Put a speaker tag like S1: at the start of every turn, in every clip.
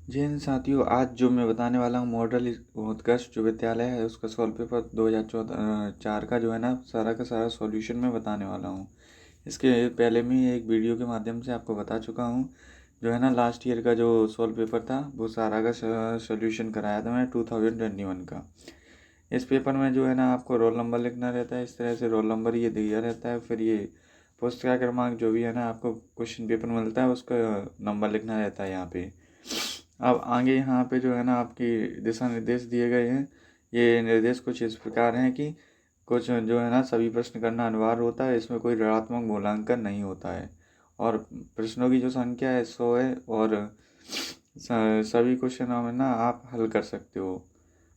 S1: जी हिंद साथियों, आज जो मैं बताने वाला हूँ मॉडल उत्कृष्ट जो विद्यालय है उसका सॉल्व पेपर 2004 का जो है ना सारा का सारा सॉल्यूशन मैं बताने वाला हूँ। इसके पहले मैं एक वीडियो के माध्यम से आपको बता चुका हूँ। जो है ना लास्ट ईयर का जो सॉल्व पेपर था वो सारा का सॉल्यूशन कराया था मैं 2021 का। इस पेपर में जो है ना आपको रोल नंबर लिखना रहता है। इस तरह से रोल नंबर ये दिया रहता है। फिर ये पुस्तक क्रमांक जो भी है ना आपको क्वेश्चन पेपर मिलता है उसका नंबर लिखना रहता है यहाँ पे। अब आगे यहाँ पे जो है ना आपकी दिशा निर्देश दिए गए हैं। ये निर्देश कुछ इस प्रकार हैं कि कुछ जो है ना सभी प्रश्न करना अनिवार्य होता है। इसमें कोई ऋणात्मक मूल्यांकन नहीं होता है और प्रश्नों की जो संख्या है 100 है और सभी क्वेश्चनों में ना आप हल कर सकते हो।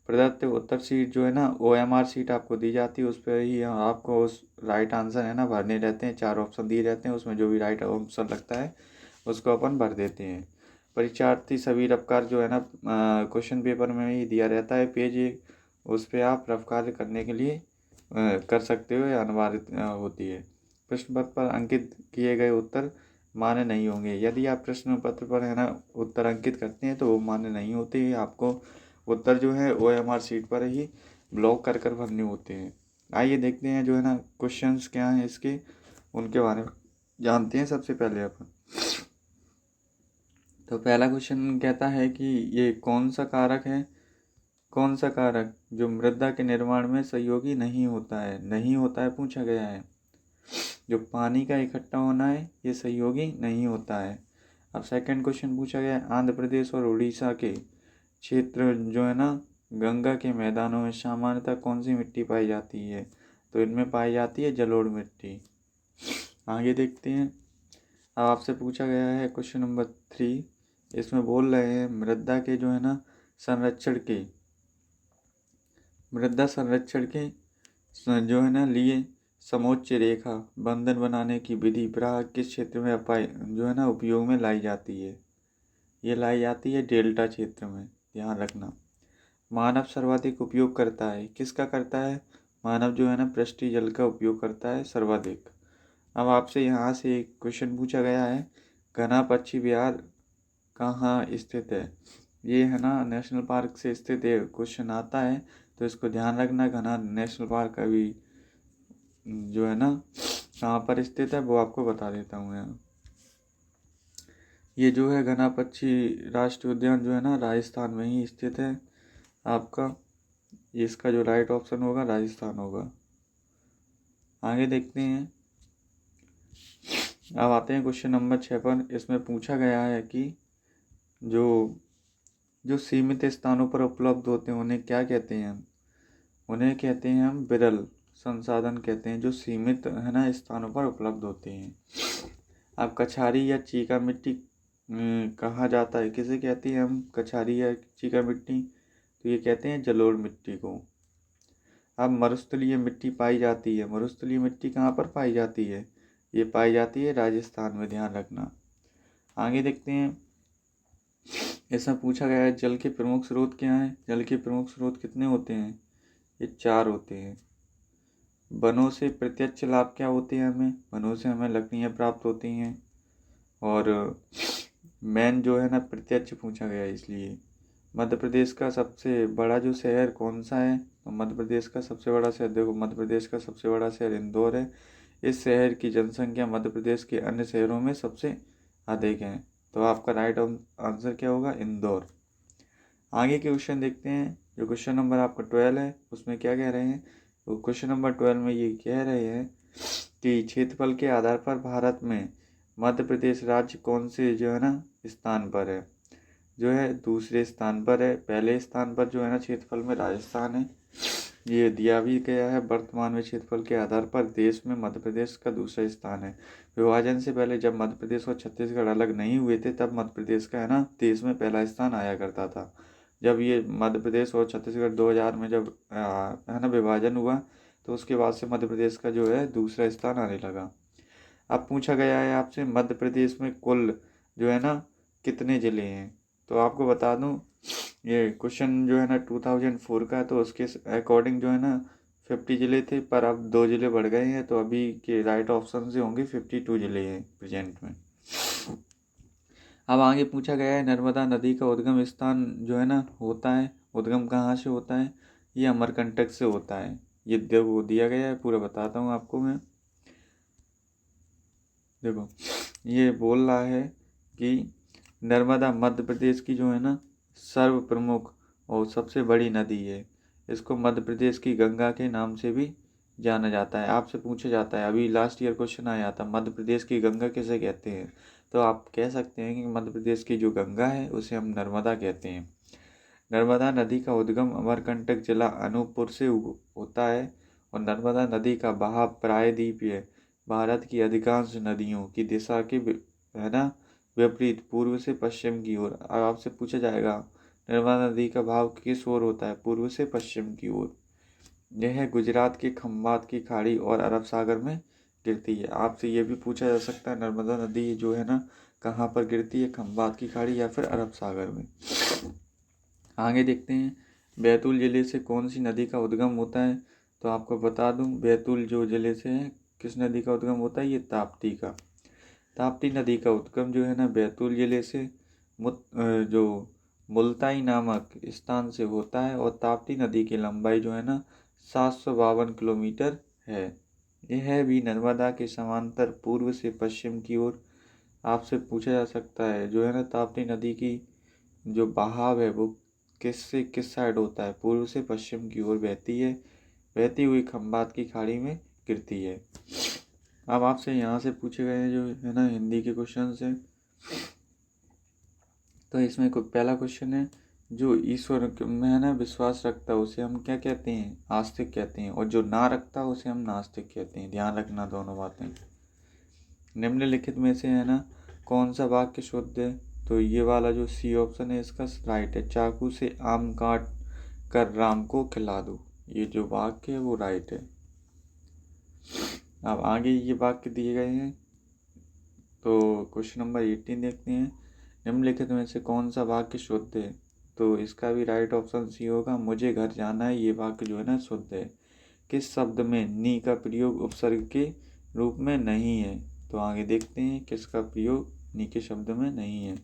S1: प्रदत्त उत्तर शीट जो है ना OMR शीट आपको दी जाती है। उस पर ही आपको उस राइट आंसर है ना भरने रहते हैं। 4 ऑप्शन दिए रहते हैं, उसमें जो भी राइट ऑप्शन लगता है उसको अपन भर देते हैं। परीक्षार्थी सभी रफ कार्य जो है ना क्वेश्चन पेपर में ही दिया रहता है पेज 1। उस पर आप रफ कार्य करने के लिए कर सकते हो या अनिवार्य होती है। प्रश्न पत्र पर अंकित किए गए उत्तर मान्य नहीं होंगे। यदि आप प्रश्न पत्र पर है ना उत्तर अंकित करते हैं तो वो मान्य नहीं होते। आपको उत्तर जो है OMR शीट पर ही ब्लॉक कर कर भरने होते हैं। आइए देखते हैं जो है ना क्वेश्चंस क्या हैं इसके, उनके बारे में जानते हैं सबसे पहले अपन। तो पहला क्वेश्चन कहता है कि ये कौन सा कारक है, कौन सा कारक जो मृदा के निर्माण में सहयोगी नहीं होता है, नहीं होता है पूछा गया है। जो पानी का इकट्ठा होना है ये सहयोगी नहीं होता है। अब सेकंड क्वेश्चन पूछा गया है आंध्र प्रदेश और उड़ीसा के क्षेत्र जो है ना गंगा के मैदानों में सामान्यतः कौन सी मिट्टी पाई जाती है। तो इनमें पाई जाती है जलोढ़ मिट्टी। आगे देखते हैं। अब आपसे पूछा गया है क्वेश्चन नंबर 3। इसमें बोल रहे हैं संरक्षण के मृदा संरक्षण के जो है ना लिए समोच्च रेखा बंधन बनाने की विधि प्राय किस क्षेत्र में जो है ना उपयोग में लाई जाती है। ये लाई जाती है डेल्टा क्षेत्र में, ध्यान रखना। मानव सर्वाधिक उपयोग करता है, किसका करता है। मानव जो है ना पृष्ठीय जल का उपयोग करता है सर्वाधिक। अब आपसे यहाँ से एक क्वेश्चन पूछा गया है घना पक्षी विहार कहाँ स्थित है। ये है ना नेशनल पार्क से स्थित है, क्वेश्चन आता है तो इसको ध्यान रखना। घना नेशनल पार्क अभी जो है ना कहाँ पर स्थित है वो आपको बता देता हूँ यहाँ। ये जो है घना पक्षी राष्ट्रीय उद्यान जो है ना राजस्थान में ही स्थित है आपका। इसका जो राइट ऑप्शन होगा राजस्थान होगा। आगे देखते हैं। अब आते हैं क्वेश्चन नंबर 6 पर। इसमें पूछा गया है कि जो जो सीमित स्थानों पर उपलब्ध होते हैं उन्हें क्या कहते हैं हम। उन्हें कहते हैं हम विरल संसाधन कहते हैं, जो सीमित है ना स्थानों पर उपलब्ध होते हैं। अब कछारी या चीका मिट्टी कहा जाता है, किसे कहते हैं हम कछारी या चीका मिट्टी। तो ये कहते हैं जलोढ़ मिट्टी को। अब मरुस्थलीय मिट्टी पाई जाती है, मरुस्थलीय मिट्टी कहाँ पर पाई जाती है। ये पाई जाती है राजस्थान में, ध्यान रखना। आगे देखते हैं। इसमें पूछा गया है जल के प्रमुख स्रोत क्या हैं। जल के प्रमुख स्रोत कितने होते हैं, ये 4 होते हैं। वनों से प्रत्यक्ष लाभ क्या होते हैं हमें, वनों से हमें लकड़ियाँ प्राप्त होती हैं। और मेन जो है ना प्रत्यक्ष पूछा गया है इसलिए। मध्य प्रदेश का सबसे बड़ा जो शहर कौन सा है, तो मध्य प्रदेश का सबसे बड़ा शहर देखो, मध्य प्रदेश का सबसे बड़ा शहर इंदौर है। इस शहर की जनसंख्या मध्य प्रदेश के अन्य शहरों में सबसे अधिक है। तो आपका राइट आंसर क्या होगा, इंदौर। आगे के क्वेश्चन देखते हैं। जो क्वेश्चन नंबर आपका 12 है उसमें क्या कह रहे हैं। तो क्वेश्चन नंबर 12 में ये कह रहे हैं कि क्षेत्रफल के आधार पर भारत में मध्य प्रदेश राज्य कौन से जो है ना स्थान पर है। जो है दूसरे स्थान पर है। पहले स्थान पर जो है ना क्षेत्रफल में राजस्थान है, ये दिया भी गया है। वर्तमान में क्षेत्रफल के आधार पर देश में मध्य प्रदेश का दूसरा स्थान है। विभाजन से पहले जब मध्य प्रदेश और छत्तीसगढ़ अलग नहीं हुए थे तब मध्य प्रदेश का है ना देश में पहला स्थान आया करता था। जब ये मध्य प्रदेश और छत्तीसगढ़ 2000 में जब है ना विभाजन हुआ तो उसके बाद से मध्य प्रदेश का जो है दूसरा स्थान आने लगा। अब पूछा गया है आपसे मध्य प्रदेश में कुल जो है ना कितने ज़िले हैं। तो आपको बता दूं ये क्वेश्चन जो है ना 2004 का है, तो उसके अकॉर्डिंग जो है ना 50 ज़िले थे, पर अब 2 ज़िले बढ़ गए हैं। तो अभी के राइट ऑप्शन से होंगे 52 ज़िले हैं प्रेजेंट में। अब आगे पूछा गया है नर्मदा नदी का उद्गम स्थान जो है ना होता है, उद्गम कहाँ से होता है, ये अमरकंटक से होता है। ये देखो दिया गया है, पूरा बताता हूँ आपको मैं। देखो ये बोल रहा है कि नर्मदा मध्य प्रदेश की जो है ना सर्व प्रमुख और सबसे बड़ी नदी है। इसको मध्य प्रदेश की गंगा के नाम से भी जाना जाता है। आपसे पूछा जाता है, अभी लास्ट ईयर क्वेश्चन आया था, मध्य प्रदेश की गंगा किसे कहते हैं, तो आप कह सकते हैं कि मध्य प्रदेश की जो गंगा है उसे हम नर्मदा कहते हैं। नर्मदा नदी का उद्गम अमरकंटक जिला अनूपपुर से होता है और नर्मदा नदी का बहाव प्रायद्वीपीय भारत की अधिकांश नदियों की दिशा के है ना विपरीत पूर्व से पश्चिम की ओर। अब आपसे पूछा जाएगा नर्मदा नदी का बहाव किस ओर होता है, पूर्व से पश्चिम की ओर। यह गुजरात के खंबात की खाड़ी और अरब सागर में गिरती है। आपसे ये भी पूछा जा सकता है नर्मदा नदी जो है ना कहाँ पर गिरती है, खंबात की खाड़ी या फिर अरब सागर में। आगे देखते हैं बैतूल जिले से कौन सी नदी का उद्गम होता है, तो आपको बता दूं बैतूल जो जिले से है किस नदी का उद्गम होता है, ये ताप्ती का। ताप्ती नदी का उद्गम जो है ना बैतूल जिले से जो मुल्ताई नामक स्थान से होता है और ताप्ती नदी की लंबाई जो है ना 752 किलोमीटर है। यह भी नर्मदा के समांतर पूर्व से पश्चिम की ओर। आपसे पूछा जा सकता है जो है ना ताप्ती नदी की जो बहाव है वो किस से किस साइड होता है, पूर्व से पश्चिम की ओर बहती है, बहती हुई खंबात की खाड़ी में गिरती है। अब आपसे यहाँ से पूछे गए हैं जो है ना हिंदी के क्वेश्चन है, तो इसमें पहला क्वेश्चन है जो ईश्वर में है ना विश्वास रखता है उसे हम क्या कहते हैं, आस्तिक कहते हैं, और जो ना रखता है उसे हम नास्तिक कहते हैं। ध्यान रखना दोनों बातें। निम्नलिखित में से है ना कौन सा वाक्य शुद्ध है, तो ये वाला जो सी ऑप्शन है इसका राइट है। चाकू से आम काट कर राम को खिला दो, ये जो वाक्य है वो राइट है। अब आगे ये वाक्य दिए गए हैं, तो क्वेश्चन नंबर 18 देखते हैं। निम्नलिखित में से कौन सा वाक्य शुद्ध है, तो इसका भी राइट ऑप्शन सी होगा। मुझे घर जाना है, ये वाक्य जो है ना शुद्ध है। किस शब्द में नी का प्रयोग उपसर्ग के रूप में नहीं है, तो आगे देखते हैं किसका प्रयोग नी के शब्द में नहीं है,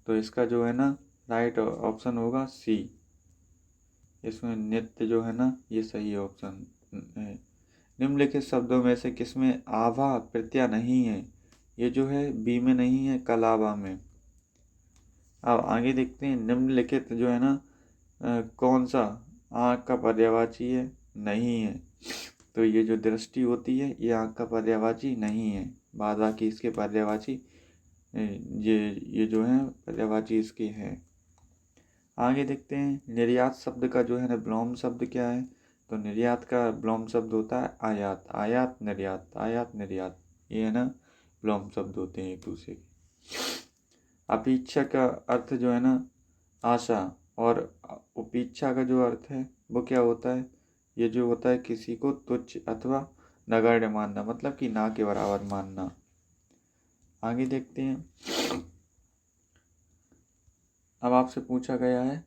S1: तो इसका जो है ना राइट ऑप्शन होगा सी। इसमें नित्य जो है ना ये सही ऑप्शन है। निम्नलिखित शब्दों में से किसमें आभा प्रत्यय नहीं है, ये जो है बी में नहीं है, कलावा में। अब आगे देखते हैं निम्नलिखित जो है ना कौन सा आँख का पर्यायवाची है, नहीं है, तो ये जो दृष्टि होती है ये आँख का पर्यायवाची नहीं है, बाद बाकी इसके पर्यायवाची ये जो है पर्यायवाची इसके हैं। आगे देखते हैं निर्यात शब्द का जो है ना विलोम शब्द क्या है, तो निर्यात का विलोम शब्द होता है आयात। आयात निर्यात, आयात निर्यात, ये है ना विलोम शब्द होते हैं एक दूसरे के। अपेक्षा का अर्थ जो है ना आशा, और उपेक्षा का जो अर्थ है वो क्या होता है, ये जो होता है किसी को तुच्छ अथवा नगण्य मानना, मतलब कि ना के बराबर मानना। आगे देखते हैं। अब आपसे पूछा गया है,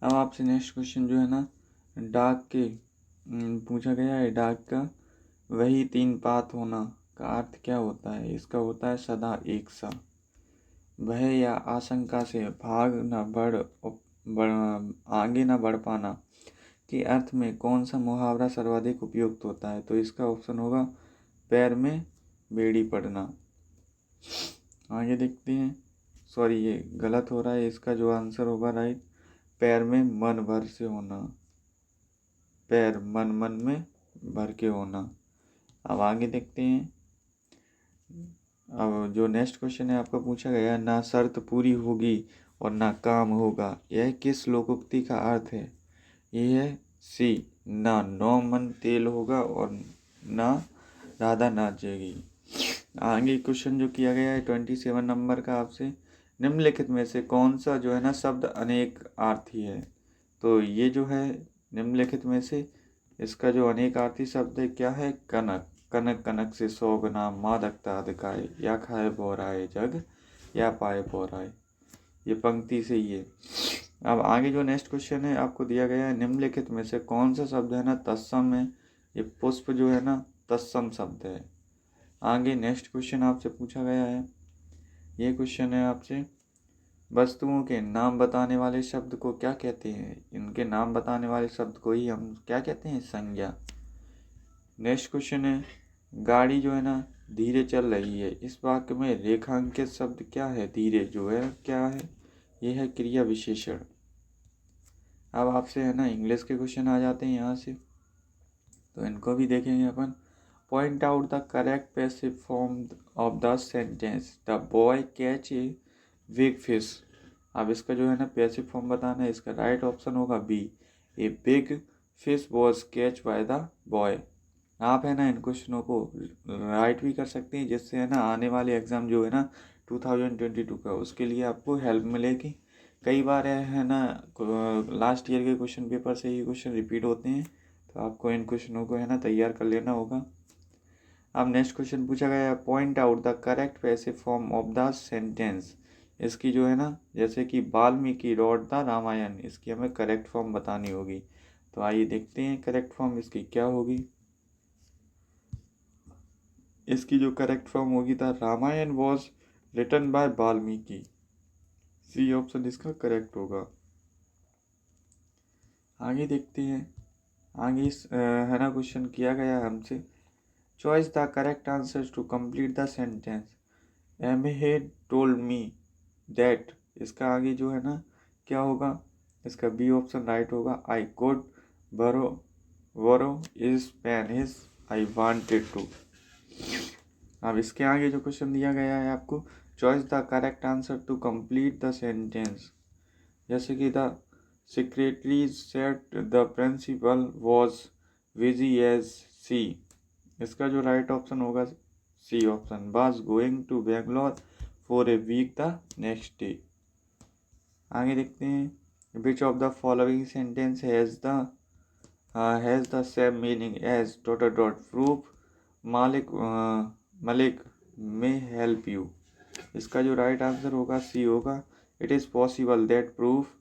S1: अब आपसे नेक्स्ट क्वेश्चन जो है ना डाक के पूछा गया है। डाक का वही तीन पात होना का अर्थ क्या होता है, इसका होता है सदा एक सा। भय या आशंका से भाग न आगे न बढ़ पाना के अर्थ में कौन सा मुहावरा सर्वाधिक उपयुक्त होता है, तो इसका ऑप्शन होगा पैर में बेड़ी पड़ना। आगे देखते हैं, सॉरी ये गलत हो रहा है, इसका जो आंसर होगा राइट पैर में मन भर से होना, पैर मन में भर के होना। अब आगे देखते हैं। अब जो नेक्स्ट क्वेश्चन है आपका पूछा गया ना शर्त पूरी होगी और ना काम होगा, यह किस लोकोक्ति का अर्थ है, ये है सी ना नौ मन तेल होगा और ना राधा नाचेगी। आगे क्वेश्चन जो किया गया है 27 नंबर का आपसे, निम्नलिखित में से कौन सा जो है ना शब्द अनेक अर्थी है, तो ये जो है निम्नलिखित में से इसका जो अनेक अर्थी शब्द है क्या है, कनक। कनक कनक से 100 गुना मादकता अधिकाय, या खाए बोराए जग या पाए बोराए, ये पंक्ति से ही है। अब आगे जो नेक्स्ट क्वेश्चन है आपको दिया गया है, निम्नलिखित में से कौन सा शब्द है ना तत्सम है, ये पुष्प जो है ना तत्सम शब्द है। आगे नेक्स्ट क्वेश्चन आपसे पूछा गया है, ये क्वेश्चन है आपसे, वस्तुओं के नाम बताने वाले शब्द को क्या कहते हैं? इनके नाम बताने वाले शब्द को ही हम क्या कहते हैं? संज्ञा। नेक्स्ट क्वेश्चन है, गाड़ी जो है ना धीरे चल रही है, इस वाक्य में रेखांकित शब्द क्या है? धीरे जो है क्या है? ये है क्रिया विशेषण। अब आपसे है ना इंग्लिश के क्वेश्चन आ जाते हैं यहाँ से, तो इनको भी देखेंगे अपन। Point out the correct passive form of the sentence the boy catch a big fish. अब इसका जो है ना पैसिव फॉर्म बताना है। इसका राइट ऑप्शन होगा B, a big fish was catch by the boy. आप है ना इन क्वेश्चनों को राइट भी कर सकते हैं, जिससे है ना आने वाले एग्ज़ाम जो है ना 2022 का, उसके लिए आपको हेल्प मिलेगी। कई बार है ना लास्ट ईयर के क्वेश्चन पेपर से ये क्वेश्चन रिपीट होते हैं, तो आपको इन क्वेश्चनों को है ना तैयार कर लेना होगा। अब नेक्स्ट क्वेश्चन पूछा गया है, point out the correct passive form of the sentence. इसकी जो है ना, जैसे कि वाल्मीकि रॉट द रामायण, इसकी हमें करेक्ट फॉर्म बतानी होगी। तो आइए देखते हैं करेक्ट फॉर्म इसकी क्या होगी। इसकी जो करेक्ट फॉर्म होगी था, Ramayana was written by Valmiki. C option इसका करेक्ट होगा। आगे देखते हैं। आगे है ना क्वेश्चन किया गया है हमसे, choice the correct answer to complete the sentence. Am had told me that. इसका आगे जो है ना क्या होगा? इसका बी ऑप्शन राइट होगा। I could borrow is pen his I wanted to. अब इसके आगे जो क्वेश्चन दिया गया है आपको, choice the correct answer to complete the sentence. जैसे कि the secretary said the principal was busy as she. इसका जो राइट ऑप्शन होगा C option, was going to Bangalore for a week the next day. आगे देखते हैं, which of the following sentence has the same meaning as dot dot proof Malik may help you. इसका जो right answer होगा सी होगा, it is possible that proof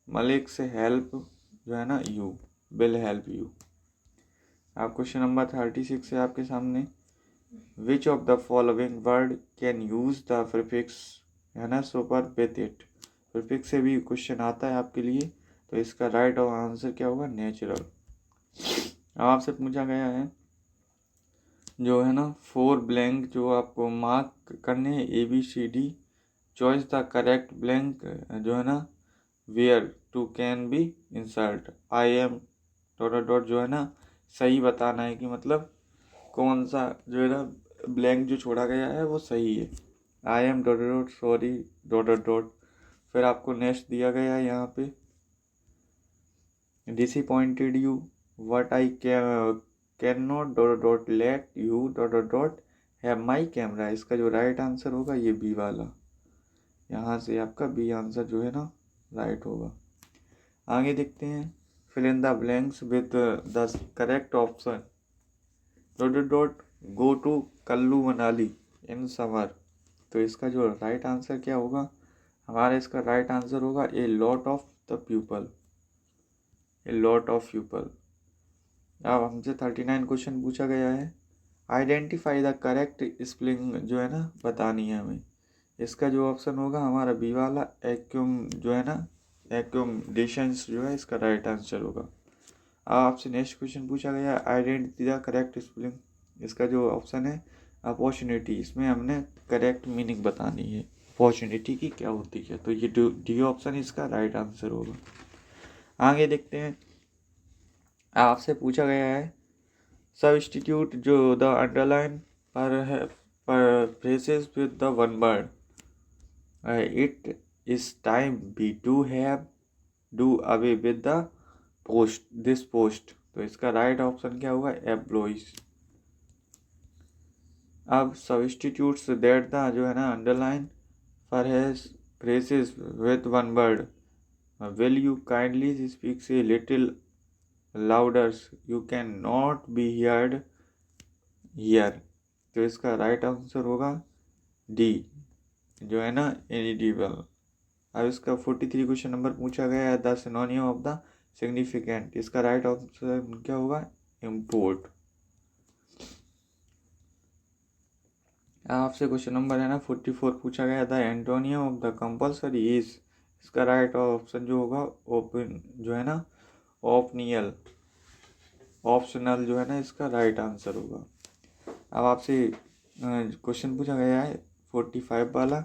S1: Malik से help जो है ना यू विल हेल्प यू। आप क्वेश्चन नंबर 36 है आपके सामने, विच of the following word can use the prefix है ना सुपर विथ इट। प्रीफिक्स से भी क्वेश्चन आता है आपके लिए, तो इसका राइट आंसर क्या होगा? नेचुरल। आपसे पूछा गया है जो है ना 4 ब्लैंक जो आपको मार्क करने हैं ABCD, choice the correct blank जो है ना where to can be insert. I am dot dot जो है ना सही बताना है कि मतलब कौन सा जो है ना ब्लैंक जो छोड़ा गया है वो सही है। आई am dot dot sorry dot dot. फिर आपको नेक्स्ट दिया गया है यहाँ पे, disappointed you what I can not dot dot let U dot dot have my camera. इसका जो राइट आंसर होगा ये बी वाला, यहाँ से आपका बी आंसर जो है ना राइट होगा। आगे देखते हैं, fill in the blanks with the correct option dot dot go to Kullu Manali in summer. तो इसका जो राइट आंसर क्या होगा हमारा? इसका राइट आंसर होगा a lot of the people, a lot of people. अब हमसे 39 क्वेश्चन पूछा गया है, आइडेंटिफाई द करेक्ट स्पेलिंग जो है ना बतानी है हमें। इसका जो ऑप्शन होगा हमारा बी वाला, एक्यूम जो है ना एक्यूमडेशंस जो है इसका राइट आंसर होगा। अब आपसे नेक्स्ट क्वेश्चन पूछा गया, आइडेंटिटी द करेक्ट स्पेलिंग। इसका जो ऑप्शन है अपॉर्चुनिटी, इसमें हमने करेक्ट मीनिंग बतानी है अपॉर्चुनिटी की क्या होती है, तो ये डी ऑप्शन इसका राइट आंसर होगा। आगे देखते हैं, आपसे पूछा गया है सब्स्टिट्यूट जो द अंडरलाइन पर phrases with the one word. It is time we do have do away with the post this post. तो इसका राइट ऑप्शन क्या होगा? एम्प्लॉइज। अब सब्स्टिट्यूट्स दैट द जो है ना अंडरलाइन पर has phrases with one word, will you kindly speak a little louder, you can not be heard here. तो इसका राइट आंसर होगा डी जो है ना इनएडिबल। अब इसका 43 क्वेश्चन नंबर पूछा गया है, the synonym of the significant. इसका राइट आंसर क्या होगा? इम्पोर्ट। आपसे क्वेश्चन नंबर 44 पूछा गया, the antonym of the compulsory is, इसका राइट ऑप्शन जो होगा ओपन जो ओपनियल, ऑप्शनल इसका राइट आंसर होगा। अब आपसे क्वेश्चन पूछा गया है 45 वाला,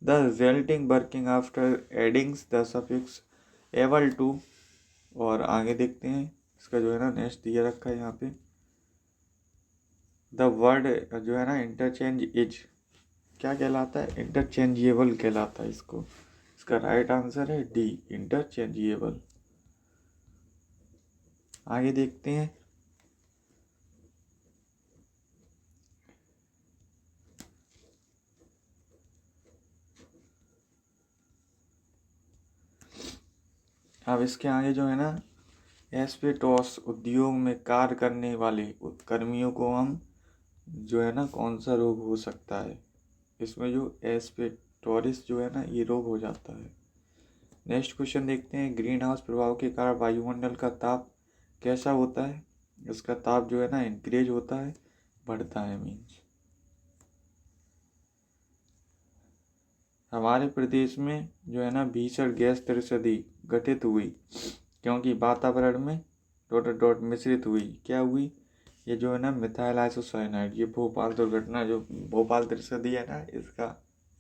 S1: the resulting working after adding the suffix able to, और आगे देखते हैं इसका नेक्स्ट दिया रखा है यहाँ पे, द वर्ड इंटरचेंज इज क्या कहलाता है, इंटरचेंजेबल कहलाता है इसको, इसका राइट आंसर है डी, इंटरचेंजेबल। आगे देखते हैं, अब इसके आगे एस्बेस्टोस उद्योग में कार्य करने वाले कर्मियों को हम कौन सा रोग हो सकता है, इसमें एस्बेस्टोसिस ये रोग हो जाता है। नेक्स्ट क्वेश्चन देखते हैं, ग्रीन हाउस प्रभाव के कारण वायुमंडल का ताप कैसा होता है, इसका ताप इंक्रीज होता है, बढ़ता है मीन्स। हमारे प्रदेश में भीषण गैस त्रसदी घटित हुई क्योंकि वातावरण में डॉट मिश्रित हुई, क्या हुई, ये मिथाइल आइसोसाइनाइड, ये भोपाल दुर्घटना जो भोपाल त्रसदी इसका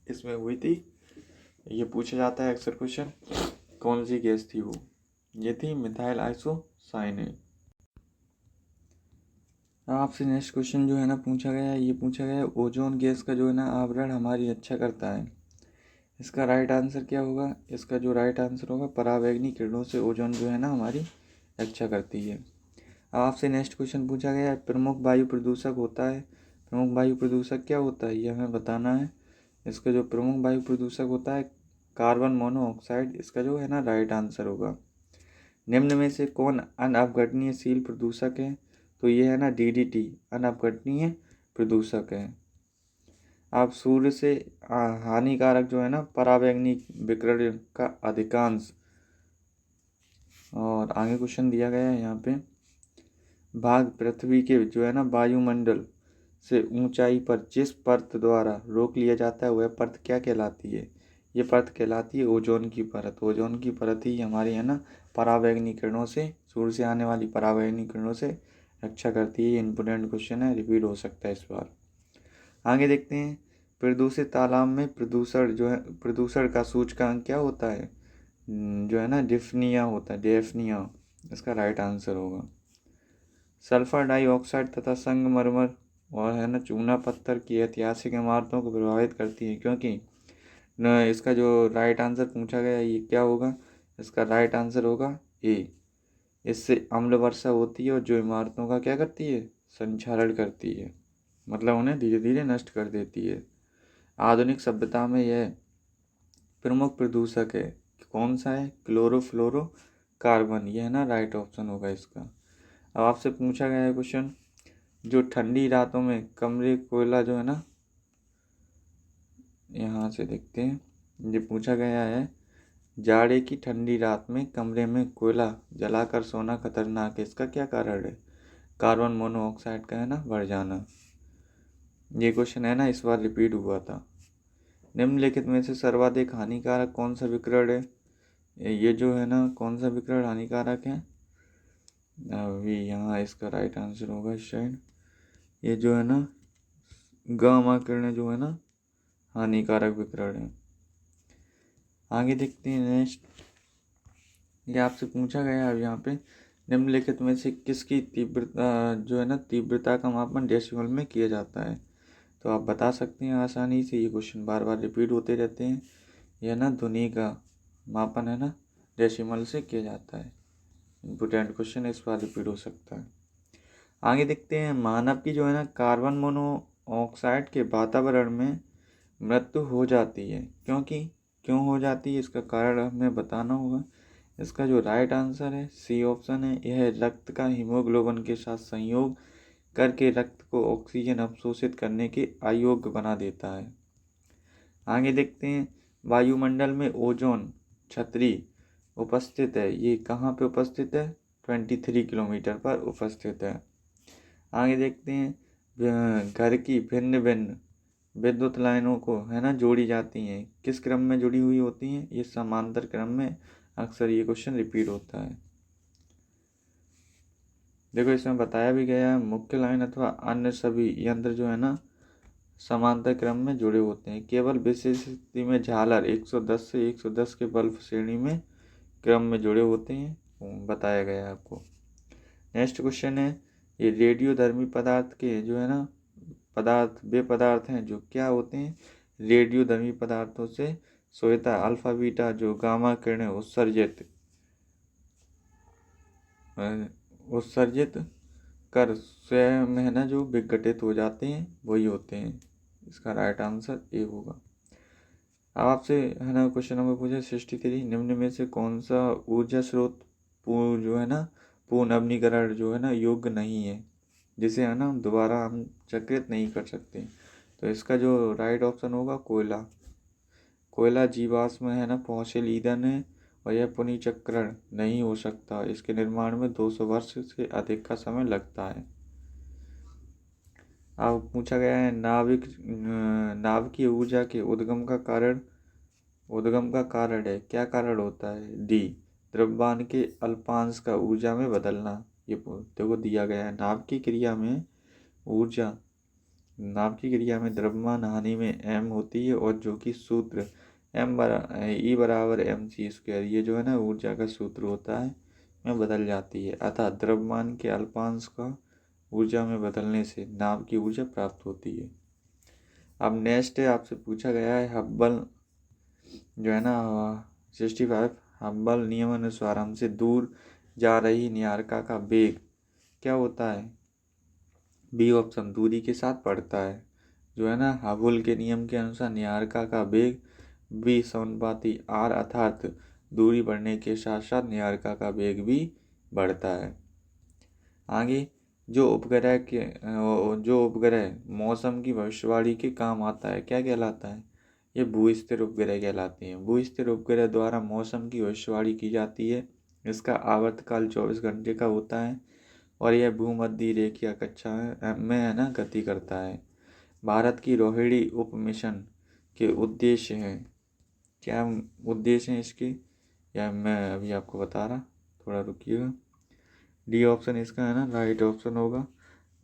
S1: इसमें हुई थी। ये पूछा जाता है अक्सर क्वेश्चन, कौन सी गैस थी वो, ये थी मिथाइल आइसोसाइनाइड। आपसे नेक्स्ट क्वेश्चन पूछा गया है, ये पूछा गया है ओजोन गैस का आवरण हमारी रक्षा करता है, इसका राइट आंसर क्या होगा, इसका जो राइट आंसर होगा पराबैंगनी किरणों से ओजोन हमारी रक्षा करती है। अब आपसे नेक्स्ट क्वेश्चन पूछा गया है, प्रमुख वायु प्रदूषक होता है, प्रमुख वायु प्रदूषक क्या होता है ये हमें बताना है। इसका जो प्रमुख वायु प्रदूषक होता है कार्बन मोनोऑक्साइड, इसका राइट आंसर होगा। निम्न में से कौन अनअवगणनीयशील प्रदूषक है, तो ये DDT अनअवगणनीय प्रदूषक है। अब सूर्य से हानिकारक पराबैंगनी विकिरण का अधिकांश, और आगे क्वेश्चन दिया गया है यहाँ पे, भाग पृथ्वी के वायुमंडल से ऊंचाई पर जिस परत द्वारा रोक लिया जाता है वह परत क्या कहलाती है, ये परत कहलाती है ओजोन की परत। ओजोन की परत ही हमारी पराबैंगनी किरणों से, सूर्य से आने वाली पराबैंगनी किरणों से रक्षा करती है। ये इंपोर्टेंट क्वेश्चन है, रिपीट हो सकता है इस बार। आगे देखते हैं, प्रदूषित तालाब में प्रदूषण का सूचकांक क्या होता है, डिफनिया होता है, डेफनिया, इसका राइट आंसर होगा। सल्फर डाइऑक्साइड तथा संगमरमर और चूना पत्थर की ऐतिहासिक इमारतों को प्रभावित करती है, क्योंकि इसका जो राइट आंसर पूछा गया ये क्या होगा, इसका राइट आंसर होगा ए, इससे अम्ल वर्षा होती है और जो इमारतों का क्या करती है, संक्षारण करती है, मतलब उन्हें धीरे धीरे नष्ट कर देती है। आधुनिक सभ्यता में यह प्रमुख प्रदूषक है, कौन सा है, क्लोरोफ्लोरोकार्बन, यह राइट ऑप्शन होगा इसका। अब आपसे पूछा गया है क्वेश्चन, जो ठंडी रातों में कमरे कोयला यहाँ से देखते हैं, ये पूछा गया है, जाड़े की ठंडी रात में कमरे में कोयला जलाकर सोना खतरनाक है, इसका क्या कारण है, कार्बन मोनोऑक्साइड का बढ़ जाना। ये क्वेश्चन इस बार रिपीट हुआ था। निम्नलिखित में से सर्वाधिक हानिकारक कौन सा विकिरण है, ये कौन सा विकिरण हानिकारक है, अभी यहाँ इसका राइट आंसर होगा शायद ये गामा किरणें हानिकारक विकिरण है। आगे देखते हैं नेक्स्ट, ये आपसे पूछा गया है अब यहाँ पे, निम्नलिखित में से किसकी तीव्रता तीव्रता का मापन डेसिबल में किया जाता है, तो आप बता सकते हैं आसानी से, ये क्वेश्चन बार बार रिपीट होते रहते हैं। यह ध्वनि का मापन डेसिमल से किया जाता है। इम्पोर्टेंट क्वेश्चन है, इस बार रिपीट हो सकता है। आगे देखते हैं, मानव की कार्बन मोनोऑक्साइड के वातावरण में मृत्यु हो जाती है, क्यों हो जाती है, इसका कारण हमें बताना होगा। इसका जो राइट आंसर है सी ऑप्शन है, यह रक्त का हीमोग्लोबिन के साथ संयोग करके रक्त को ऑक्सीजन अवशोषित करने के अयोग्य बना देता है। आगे देखते हैं, वायुमंडल में ओजोन छतरी उपस्थित है, ये कहाँ पे उपस्थित है, 23 किलोमीटर पर उपस्थित है। आगे देखते हैं, घर की भिन्न भिन्न विद्युत लाइनों को है ना जोड़ी जाती हैं, किस क्रम में जुड़ी हुई होती हैं? ये समांतर क्रम में। अक्सर ये क्वेश्चन रिपीट होता है। देखो इसमें बताया भी गया है, मुख्य लाइन अथवा अन्य सभी यंत्र जो है ना समांतर क्रम में जुड़े होते हैं। केवल विशेष स्थिति में झालर 110 से 110 के बल्ब श्रेणी में क्रम में जुड़े होते हैं, बताया गया है आपको। नेक्स्ट क्वेश्चन है, ये रेडियोधर्मी पदार्थ के जो है ना वे पदार्थ हैं जो क्या होते हैं? रेडियोधर्मी पदार्थों से श्वेता अल्फा बीटा जो गामा किरणें उत्सर्जित कर स्वयं में है ना जो विघटित हो जाते हैं वही होते हैं। इसका राइट आंसर ए होगा। अब आपसे है ना क्वेश्चन नंबर पूछे 63, निम्न में से कौन सा ऊर्जा स्रोत जो है ना पुनर्नवीनीकरण जो है ना योग्य नहीं है, जिसे है ना दोबारा हम चक्रित नहीं कर सकते? तो इसका जो राइट ऑप्शन होगा कोयला। कोयला जीवाश्म है ना फॉसिल ईंधन है और यह पुनर्चक्रण नहीं हो सकता। इसके निर्माण में 200 वर्ष से अधिक का समय लगता है। अब पूछा गया है नाभिकीय ऊर्जा के उद्गम का कारण है, क्या कारण होता है? डी द्रव्यमान के अल्पांश का ऊर्जा में बदलना। ये देखो दिया गया है नाभिकीय क्रिया में द्रव्यमान हानि में m होती है और जो कि सूत्र E बराबर mc², ये जो है ना ऊर्जा का सूत्र होता है में बदल जाती है। अतः द्रव्यमान के अल्पांश का ऊर्जा में बदलने से नाभ की ऊर्जा प्राप्त होती है। अब नेक्स्ट है, आपसे पूछा गया है हब्बल जो है ना 65 हब्बल नियमानुसार हमसे दूर जा रही न्यारका का वेग क्या होता है? बी ऑप्शन दूरी के साथ बढ़ता है। जो है ना हबल के नियम के अनुसार न्यारका का वेग बी समानुपाती आर, अर्थात दूरी बढ़ने के साथ साथ न्यारका का वेग भी बढ़ता है। आगे जो उपग्रह मौसम की भविष्यवाणी के काम आता है क्या कहलाता है? ये भूस्थिर उपग्रह कहलाते हैं। भूस्थिर उपग्रह द्वारा मौसम की भविष्यवाणी की जाती है। इसका आवर्तकाल 24 घंटे का होता है और यह भूमध्य रेखीय कक्षा में है ना गति करता है। भारत की रोहिणी उप मिशन के उद्देश्य हैं, क्या उद्देश्य हैं इसके, या मैं अभी आपको बता रहा, थोड़ा रुकिएगा। डी ऑप्शन इसका है ना राइट ऑप्शन होगा।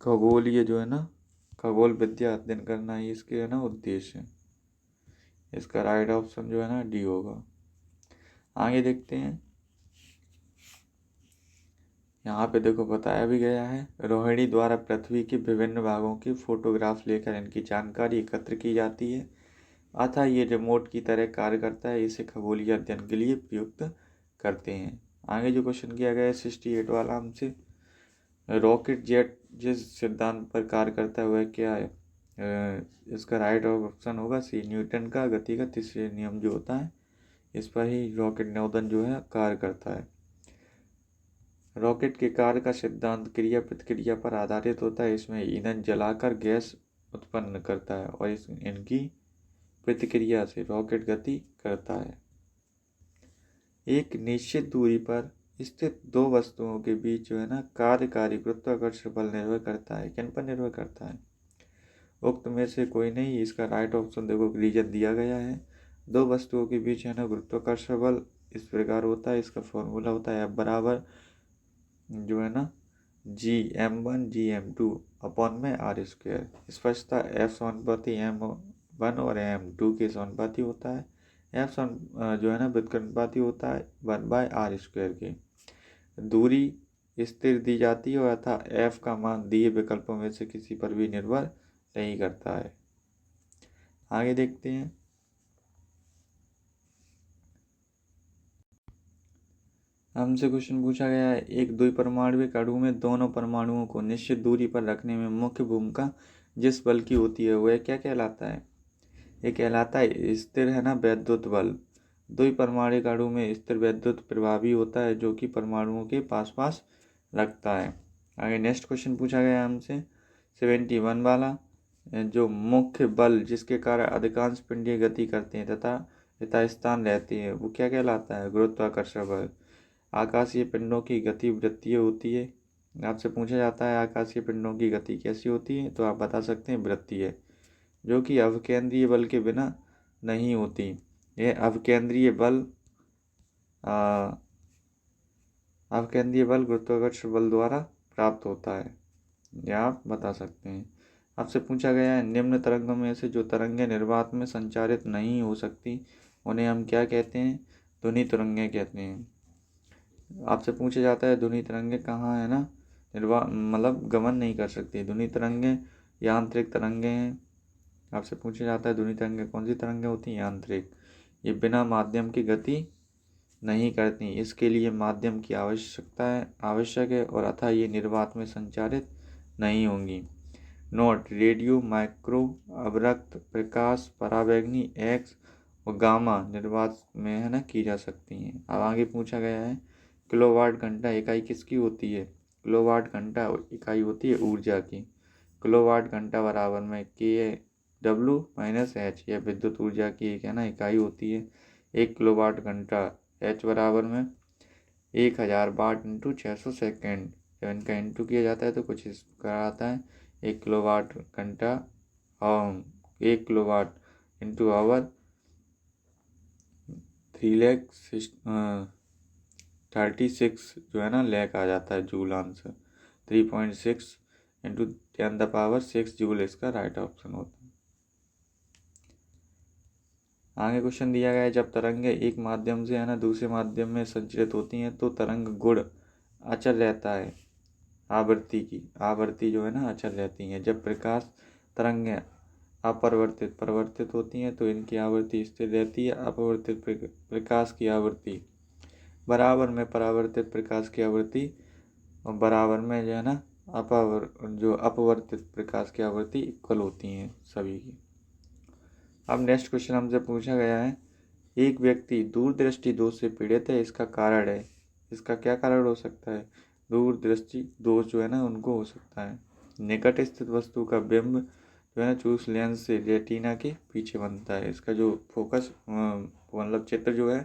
S1: खगोलीय जो है ना खगोल विद्या अध्ययन करना ही इसके है ना उद्देश्य है। इसका राइट ऑप्शन जो है ना डी होगा। आगे देखते हैं, यहाँ पे देखो बताया भी गया है रोहिणी द्वारा पृथ्वी के विभिन्न भागों की फोटोग्राफ लेकर इनकी जानकारी एकत्र की जाती है। अतः ये रिमोट की तरह कार्य करता है, इसे खगोलीय अध्ययन के लिए प्रयुक्त करते हैं। आगे जो क्वेश्चन किया गया है 68 वाला हमसे, रॉकेट जेट जिस सिद्धांत पर कार्य करता है वह क्या है? इसका राइट ऑप्शन होगा सी न्यूटन का गति का तीसरा नियम जो होता है, इस पर ही रॉकेट नौदन जो है कार्य करता है। रॉकेट के कार्य का सिद्धांत क्रिया प्रतिक्रिया पर आधारित होता है। इसमें ईंधन जलाकर गैस उत्पन्न करता है और इनकी प्रतिक्रिया से रॉकेट गति करता है। एक निश्चित दूरी पर स्थित दो वस्तुओं के बीच जो है ना कार्यकारी गुरुत्वाकर्षण बल निर्भर करता है, किन पर निर्भर करता है? उक्त में से कोई नहीं। इसका राइट ऑप्शन देखो रीजन दिया गया है। दो वस्तुओं के बीच है ना गुरुत्वाकर्षण बल इस प्रकार होता है, इसका फॉर्मूला होता है F बराबर जो है ना Gm1 Gm2 अपॉन में r²। स्पष्टता F समानुपाती M1 और M2 के समानुपाती होता है। F जो है ना व्युत्क्रमानुपाती होता है 1/r² के। दूरी स्थिर दी जाती है और अतः F का मान दिए विकल्पों में से किसी पर भी निर्भर नहीं करता है। आगे देखते हैं, हमसे क्वेश्चन पूछा गया है एक द्विपरमाणुक अणु में दोनों परमाणुओं को निश्चित दूरी पर रखने में मुख्य भूमिका जिस बल की होती है वह क्या कहलाता है? ये कहलाता है स्थिर है ना वैद्युत बल। द्विपरमाणुक अणु में स्थिर वैद्युत प्रभावी होता है जो कि परमाणुओं के पास पास रखता है। आगे नेक्स्ट क्वेश्चन पूछा गया हमसे 71 वाला, जो मुख्य बल जिसके कारण अधिकांश पिंडीय गति करते हैं तथा यथास्थान रहते हैं वो क्या कहलाता है? गुरुत्वाकर्षण बल। आकाशीय पिंडों की गति वृत्तीय होती है। आपसे पूछा जाता है आकाशीय पिंडों की गति कैसी होती है, तो आप बता सकते हैं वृत्तीय। जो कि अवकेंद्रीय बल के बिना नहीं होती। यह अवकेंद्रीय बल गुरुत्वाकर्षण बल द्वारा प्राप्त होता है। यह आप बता सकते हैं। आपसे पूछा गया है निम्न तरंगों में से जो तरंगें निर्वात में संचारित नहीं हो सकती उन्हें हम क्या कहते हैं? ध्वनि तरंगें कहते हैं। आपसे पूछा जाता है ध्वनि तरंगें कहाँ है ना, मतलब गमन नहीं कर सकती। ध्वनि तरंगें यांत्रिक तरंगें हैं। आपसे पूछा जाता है ध्वनि तरंगें कौन सी तरंगें होती हैं? यांत्रिक। ये बिना माध्यम की गति नहीं करती, इसके लिए माध्यम की आवश्यक है और अतः ये निर्वात में संचारित नहीं होंगी। नोट: रेडियो, माइक्रो, अवरक्त प्रकाश, पराबैंगनी, एक्स और गामा निर्वात में है ना की जा सकती हैं। अब आगे पूछा गया है किलोवाट घंटा इकाई किसकी होती है? किलोवाट घंटा इकाई होती है ऊर्जा की। किलोवाट घंटा बराबर में kW - H, यह विद्युत ऊर्जा की एक है ना इकाई होती है। 1 किलोवाट घंटा H बराबर में 1000 वाट इंटू 600 सेकेंड। जब इनका इंटू किया जाता है तो कुछ इस प्रकार आता है 1 किलोवाट घंटा 1 किलोवाट इंटू आवर 336 जो है ना लैक आ जाता है जूल आंसर। 3.6 इंटू 10⁻6 जूल इसका राइट ऑप्शन होता है। आगे क्वेश्चन दिया गया है जब तरंगे एक माध्यम से है ना दूसरे माध्यम में संचरित होती हैं तो तरंग गुण अचल रहता है। आवृत्ति जो है ना अचल रहती है। जब प्रकाश तरंगें परावर्तित होती हैं तो इनकी आवृत्ति स्थिर रहती है। अपवर्तित प्रकाश की आवृत्ति बराबर में परावर्तित प्रकाश की आवृत्ति और बराबर में जो है ना अपवर्तित प्रकाश की आवृत्ति इक्वल होती हैं सभी की। अब नेक्स्ट क्वेश्चन हमसे पूछा गया है एक व्यक्ति दूरदृष्टि दोष से पीड़ित है, इसका कारण है। इसका क्या कारण हो सकता है? दूरदृष्टि दोष जो है ना उनको हो सकता है। निकट स्थित वस्तु का बिंब जो है ना चूस लेंस से रेटिना के पीछे बनता है। इसका जो फोकस मतलब चित्र जो है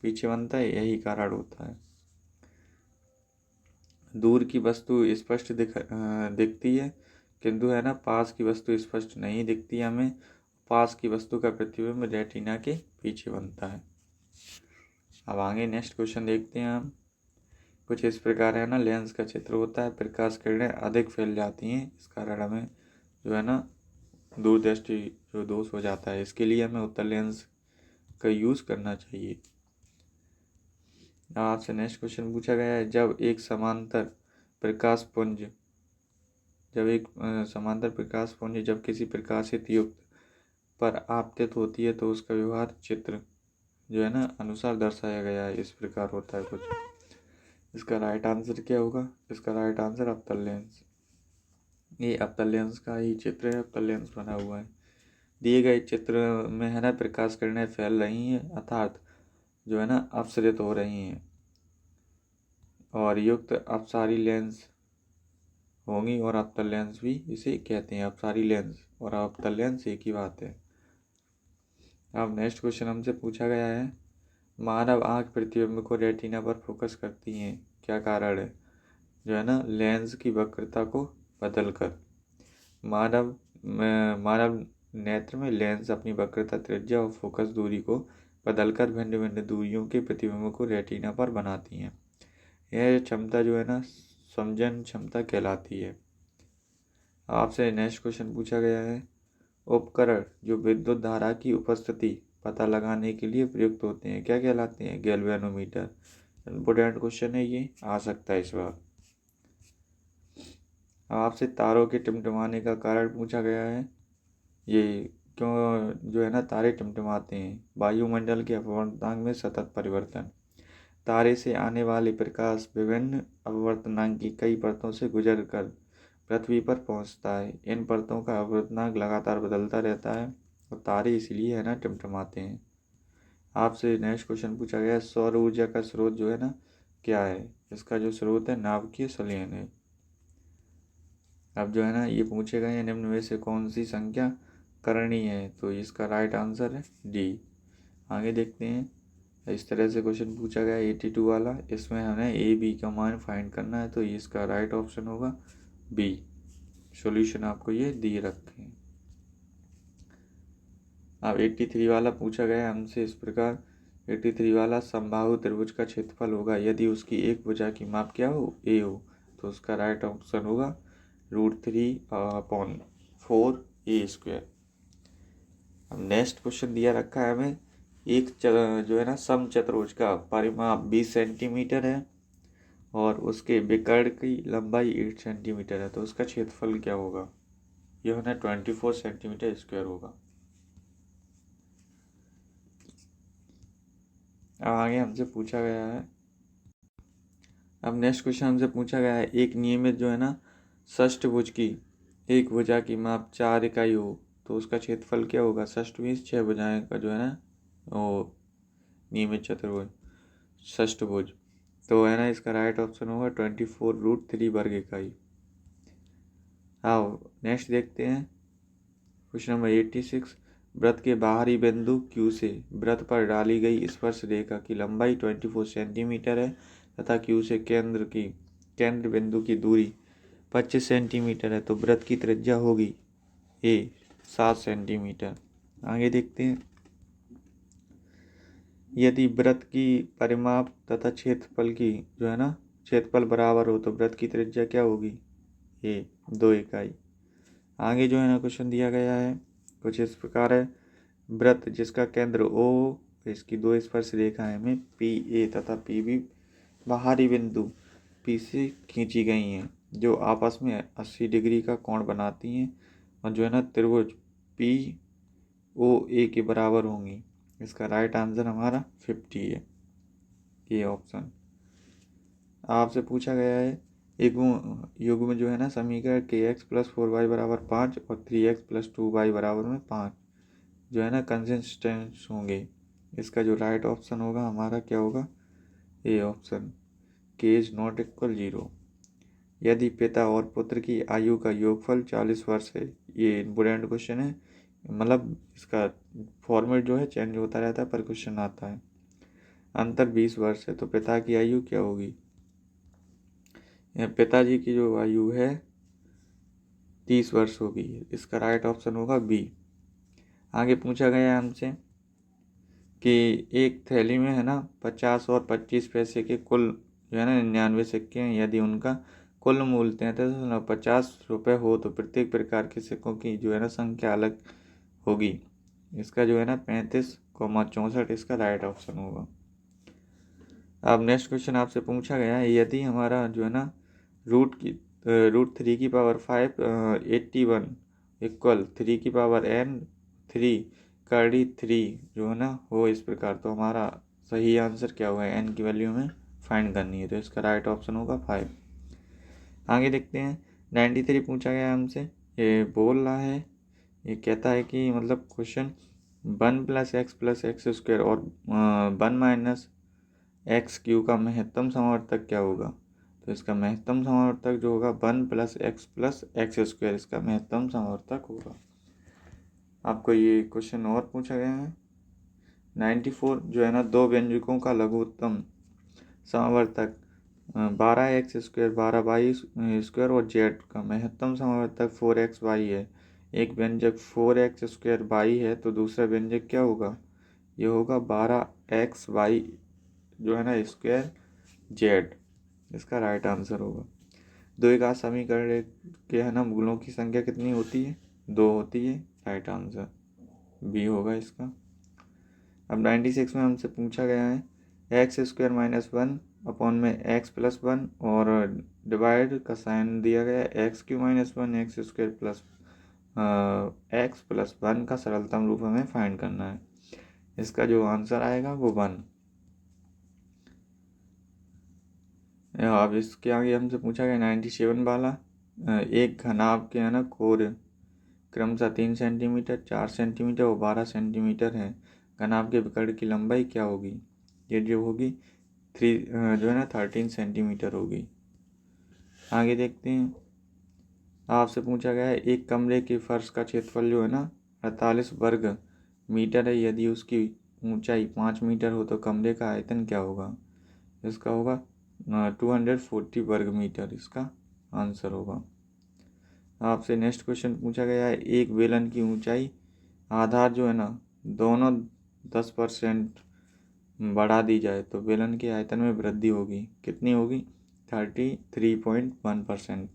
S1: पीछे बनता है, यही कारण होता है। दूर की वस्तु स्पष्ट दिखती है किंतु है ना पास की वस्तु स्पष्ट नहीं दिखती हमें। पास की वस्तु का प्रतिबिंब रेटिना के पीछे बनता है। अब आगे नेक्स्ट क्वेश्चन देखते हैं हम। कुछ इस प्रकार है ना लेंस का चित्र होता है। प्रकाश किरणें अधिक फैल जाती हैं, इस कारण हमें जो है ना दूरदृष्टि जो दोष हो जाता है। इसके लिए हमें उत्तल लेंस का यूज़ करना चाहिए। आपसे नेक्स्ट क्वेश्चन पूछा गया है जब एक समांतर प्रकाश पुंज जब किसी प्रकाशित युक्त पर आपतित होती है तो उसका व्यवहार चित्र जो है ना अनुसार दर्शाया गया है। इस प्रकार होता है कुछ। इसका राइट आंसर क्या होगा? इसका राइट आंसर अवतल लेंस। ये अवतल लेंस का ही चित्र है, अवतल लेंस बना हुआ है। दिए गए चित्र में है ना प्रकाश किरणें फैल रही हैं अर्थात जो है ना अपसरित हो रही हैं और युक्त अपसारी लेंस होंगी और अवतल लेंस भी इसे कहते हैं। अपसारी लेंस और अवतल लेंस एक ही बात है। अब नेक्स्ट क्वेश्चन हमसे पूछा गया है मानव आँख प्रतिबिंब को रेटिना पर फोकस करती है, क्या कारण है? जो है ना लेंस की वक्रता को बदलकर। मानव नेत्र में लेंस अपनी वक्रता, त्रिज्या और फोकस दूरी को बदलकर भिन्न भिन्न दूरियों के प्रतिबिंब को रेटिना पर बनाती हैं। यह क्षमता जो है ना समजन क्षमता कहलाती है। आपसे नेक्स्ट क्वेश्चन पूछा गया है उपकरण जो विद्युत धारा की उपस्थिति पता लगाने के लिए प्रयुक्त होते हैं, क्या कहलाते हैं? गैल्वेनोमीटर। इम्पोर्टेंट क्वेश्चन है, ये आ सकता है इस बार। आपसे तारों के टिमटिमाने का कारण पूछा गया है। ये क्यों जो है ना तारे टिमटिमाते हैं? वायुमंडल के अपवर्तनांक में सतत परिवर्तन। तारे से आने वाले प्रकाश विभिन्न अपवर्तनांक की कई परतों से गुजर कर पृथ्वी पर पहुंचता है। इन परतों का अपवर्तनांक लगातार बदलता रहता है और तारे इसलिए है ना टिमटिमाते हैं। आपसे नेक्स्ट क्वेश्चन पूछा गया सौर ऊर्जा का स्रोत जो है ना क्या है? इसका जो स्रोत है नाभिकीय संलयन है। अब जो है ना ये पूछे गए हैं निम्न में से कौन सी संख्या करणीय है, तो इसका राइट आंसर है डी। आगे देखते हैं। इस तरह से क्वेश्चन पूछा गया 82 वाला, इसमें हमें ए बी का मान फाइंड करना है तो इसका राइट ऑप्शन होगा बी। सॉल्यूशन आपको ये दिए रखे हैं। अब 83 वाला पूछा गया हमसे इस प्रकार, 83 वाला समबाहु त्रिभुज का क्षेत्रफल होगा यदि उसकी एक भुजा की माप क्या हो, ए हो। तो उसका राइट ऑप्शन होगा √3/4 ए स्क्वायर। अब नेक्स्ट क्वेश्चन दिया रखा है हमें, एक जो है ना समचतुर्भुज का परिमाप 20 सेंटीमीटर है और उसके विकर्ण की लंबाई 8 सेंटीमीटर है, तो उसका क्षेत्रफल क्या होगा। यह ना 24 सेंटीमीटर स्क्वायर होगा। अब आगे हमसे पूछा गया है, अब नेक्स्ट क्वेश्चन हमसे पूछा गया है, एक नियमित जो है ना षष्ठभुज की एक भुजा की माप 4 इकाई हो तो उसका क्षेत्रफल क्या होगा। षष्ठभुज 6 भुजाएं का जो है ना वो नियमित चतुर्भुज षष्ठभुज, तो है ना इसका राइट ऑप्शन होगा 24√3 वर्ग इकाई। आओ नेक्स्ट देखते हैं क्वेश्चन नंबर 86, वृत्त के बाहरी बिंदु Q से वृत्त पर डाली गई स्पर्श रेखा की लंबाई 24 सेंटीमीटर है तथा Q से केंद्र बिंदु की दूरी 25 सेंटीमीटर है, तो वृत्त की त्रिज्या होगी A 7 सेंटीमीटर। आगे देखते हैं, यदि वृत्त की परिमाप तथा क्षेत्रफल की जो है ना क्षेत्रफल बराबर हो तो वृत्त की त्रिज्या क्या होगी, A 2 इकाई। आगे जो है ना क्वेश्चन दिया गया है कुछ इस प्रकार है, वृत्त जिसका केंद्र O, इसकी दो स्पर्श रेखाएं में PA तथा PB बाहरी बिंदु P से खींची गई हैं जो आपस में 80 डिग्री का कोण बनाती हैं और जो है ना त्रिभुज POA के बराबर होंगी। इसका राइट आंसर हमारा 50 है, ये ऑप्शन। आपसे पूछा गया है, एक युग्म में जो है ना समीकरण kx + 4y = 5 और 3x + 2y = 5 जो है ना कंसिस्टेंट होंगे। इसका जो राइट ऑप्शन होगा हमारा क्या होगा, ए ऑप्शन, k ≠ 0। यदि पिता और पुत्र की आयु का योगफल 40 वर्ष है, ये इम्पोर्टेंट क्वेश्चन है, मतलब इसका फॉर्मेट जो है चेंज होता रहता है पर क्वेश्चन आता है। अंतर 20 वर्ष है तो पिता की आयु क्या होगी, पिताजी की जो आयु है 30 वर्ष होगी। इसका राइट ऑप्शन होगा बी। आगे पूछा गया हमसे कि एक थैली में है ना 50 और 25 पैसे के कुल जो है ना 99 सिक्के हैं, यदि उनका कुल मूल्य 33.50 हो तो प्रत्येक प्रकार के सिक्कों की जो है ना संख्या अलग होगी। इसका जो है ना 35,64 इसका राइट ऑप्शन होगा। अब नेक्स्ट क्वेश्चन आपसे पूछा गया है, यदि हमारा जो है ना √3 की पावर 5 81 इक्वल 3 की पावर n 3 कर्ली 3 जो है ना हो इस प्रकार, तो हमारा सही आंसर क्या होगा, n की वैल्यू हमें फाइंड करनी है, तो इसका राइट ऑप्शन होगा 5। आगे देखते हैं 93 पूछा गया हमसे, ये बोल रहा है, ये कहता है कि मतलब क्वेश्चन 1 + x + x² और 1 - x³ का महत्तम समावर्तक क्या होगा। तो इसका महत्तम समावर्तक जो होगा 1 + x + x², इसका महत्तम समावर्तक होगा। आपको ये क्वेश्चन और पूछा गया है 94 जो है ना दो व्यंजकों का लघुत्तम समावर्तक 12x² 12y² और z का महत्तम समावर्तक 4xy है। एक व्यंजक 4x² है तो दूसरा व्यंजक क्या होगा, ये होगा 12xy जो है ना स्क्वायर z। इसका राइट आंसर होगा। दो घात समीकरण के है ना मूलों की संख्या कितनी होती है, 2 होती है, राइट आंसर बी होगा इसका। अब 96 में हमसे पूछा गया है, x² - 1 अपॉन में x + 1 और डिवाइड का साइन दिया गया है x³ - 1 x² प्लस x + 1 का सरलतम रूप हमें फाइंड करना है। इसका जो आंसर आएगा वो 1। अब इसके आगे हमसे पूछा गया 97 वाला, एक घनाभ के है ना कोर क्रमशः 3 सेंटीमीटर 4 सेंटीमीटर और 12 सेंटीमीटर है, घनाभ के विकर्ण की लंबाई क्या होगी, ये जो होगी 3 जो है ना 13 सेंटीमीटर होगी। आगे देखते हैं, आपसे पूछा गया है, एक कमरे के फर्श का क्षेत्रफल जो है ना 48 वर्ग मीटर है, यदि उसकी ऊंचाई 5 मीटर हो तो कमरे का आयतन क्या होगा। इसका होगा 240 वर्ग मीटर, इसका आंसर होगा। आपसे नेक्स्ट क्वेश्चन पूछा गया है, एक बेलन की ऊंचाई आधार जो है ना दोनों 10% बढ़ा दी जाए तो बेलन के आयतन में वृद्धि होगी। कितनी होगी? 33.1%।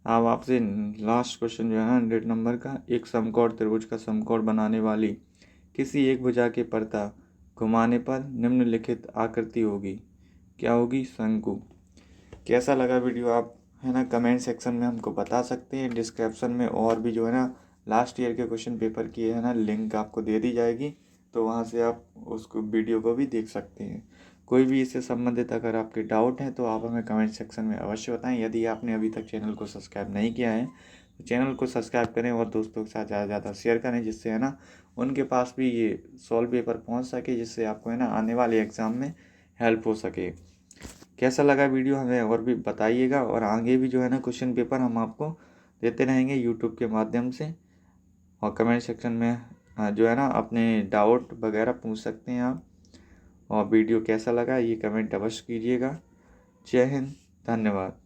S1: अब आपसे लास्ट क्वेश्चन जो है 100 नंबर का, एक समकोण त्रिभुज का समकोण बनाने वाली किसी एक भुजा के परता घुमाने पर निम्नलिखित आकृति होगी। क्या होगी? शंकु। कैसा लगा वीडियो आप है ना कमेंट सेक्शन में हमको बता सकते हैं। डिस्क्रिप्शन में और भी जो है ना लास्ट ईयर के क्वेश्चन पेपर की है ना लिंक आपको दे दी जाएगी, तो वहाँ से आप उसको वीडियो को भी देख सकते हैं। कोई भी इससे संबंधित अगर आपके डाउट हैं तो आप हमें कमेंट सेक्शन में अवश्य बताएं। यदि आपने अभी तक चैनल को सब्सक्राइब नहीं किया है तो चैनल को सब्सक्राइब करें और दोस्तों के साथ ज़्यादा से ज़्यादा शेयर करें, जिससे है ना उनके पास भी ये सॉल्व पेपर पहुँच सके, जिससे आपको है ना आने वाले एग्ज़ाम में हेल्प हो सके। कैसा लगा वीडियो हमें और भी बताइएगा, और आगे भी जो है ना क्वेश्चन पेपर हम आपको देते रहेंगे यूट्यूब के माध्यम से। और कमेंट सेक्शन में जो है ना अपने डाउट वगैरह पूछ सकते हैं आप। और वीडियो कैसा लगा ये कमेंट अवश्य कीजिएगा। जय हिंद, धन्यवाद।